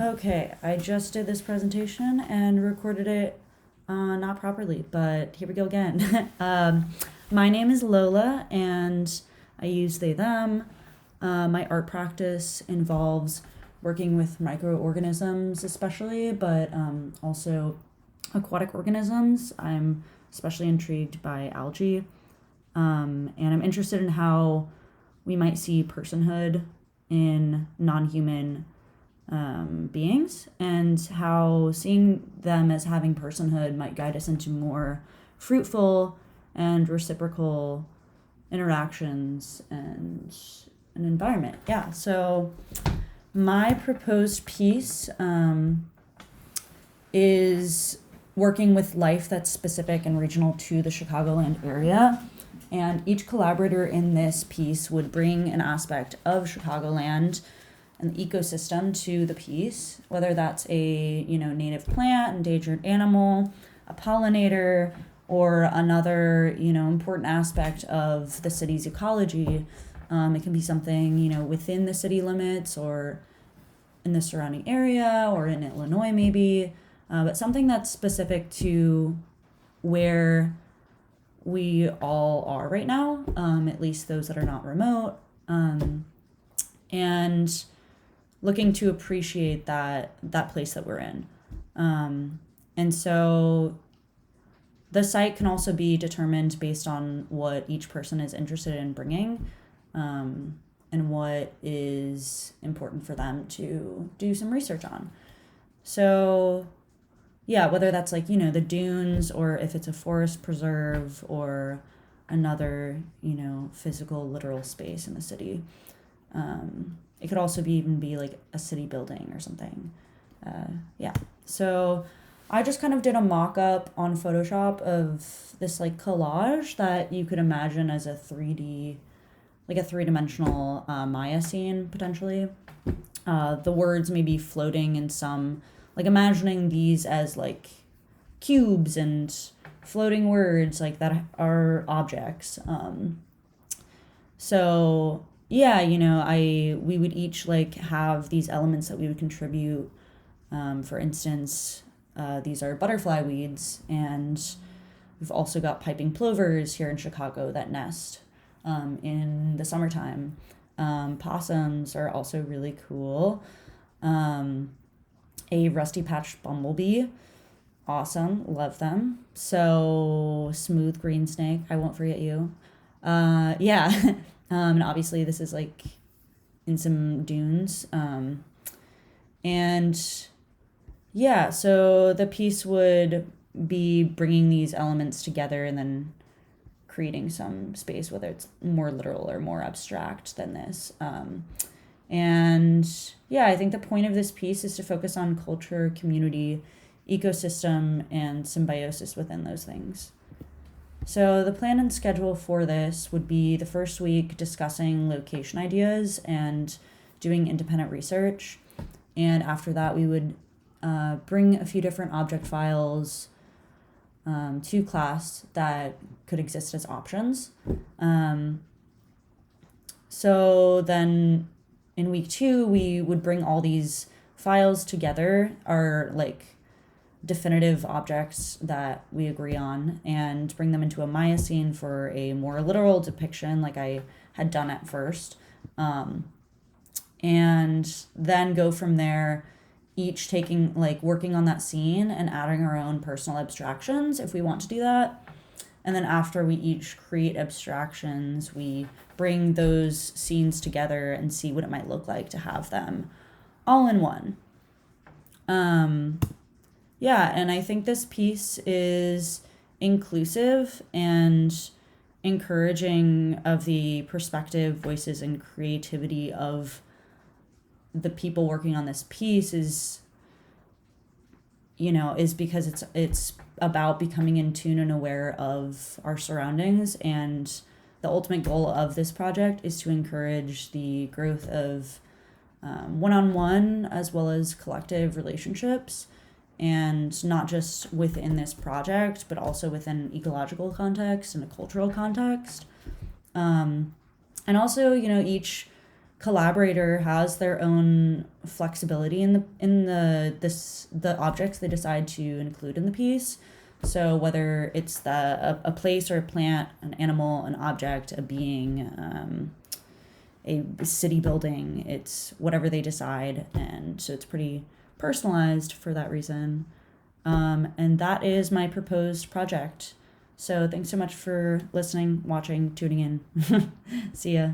Okay, I just did this presentation and recorded it not properly, but here we go again. My name is Lola, and I use they, them. My art practice involves working with microorganisms, especially, but also aquatic organisms. I'm especially intrigued by algae, and I'm interested in how we might see personhood in non human beings, and how seeing them as having personhood might guide us into more fruitful and reciprocal interactions and an environment. Yeah, so my proposed piece is working with life that's specific and regional to the Chicagoland area. And each collaborator in this piece would bring an aspect of Chicagoland and the ecosystem to the piece, whether that's a native plant, endangered animal, a pollinator, or another important aspect of the city's ecology. It can be something within the city limits or in the surrounding area or in Illinois maybe, but something that's specific to where we all are right now, at least those that are not remote, and looking to appreciate that place that we're in. And so the site can also be determined based on what each person is interested in bringing, and what is important for them to do some research on. So yeah, whether that's the dunes, or if it's a forest preserve or another physical literal space in the city. It could also even be like a city building or something. Yeah, so I just kind of did a mock-up on Photoshop of this collage that you could imagine as a 3D, like a three-dimensional Maya scene potentially. The words may be floating in some, imagining these as cubes and floating words that are objects. So yeah, we would each have these elements that we would contribute. For instance, these are butterfly weeds, and we've also got piping plovers here in Chicago that nest in the summertime. Possums are also really cool. A rusty patched bumblebee, awesome, love them. So smooth green snake, I won't forget you. Yeah, and obviously this is in some dunes. And yeah, so the piece would be bringing these elements together and then creating some space, whether it's more literal or more abstract than this. And yeah, I think the point of this piece is to focus on culture, community, ecosystem, and symbiosis within those things. So the plan and schedule for this would be the first week discussing location ideas and doing independent research. And after that, we would bring a few different object files to class that could exist as options. So then in week 2, we would bring all these files together, our definitive objects that we agree on, and bring them into a Maya scene for a more literal depiction like I had done at first. And then go from there, each taking working on that scene and adding our own personal abstractions if we want to do that. And then after we each create abstractions, we bring those scenes together and see what it might look like to have them all in one. Yeah, and I think this piece is inclusive and encouraging of the perspective, voices, and creativity of the people working on this piece is because it's about becoming in tune and aware of our surroundings. And the ultimate goal of this project is to encourage the growth of one-on-one as well as collective relationships, and not just within this project, but also within an ecological context and a cultural context. And also, each collaborator has their own flexibility in the objects they decide to include in the piece. So whether it's a place or a plant, an animal, an object, a being, a city building, it's whatever they decide, and so it's pretty personalized for that reason. And that is my proposed project. So thanks so much for listening, watching, tuning in. See ya.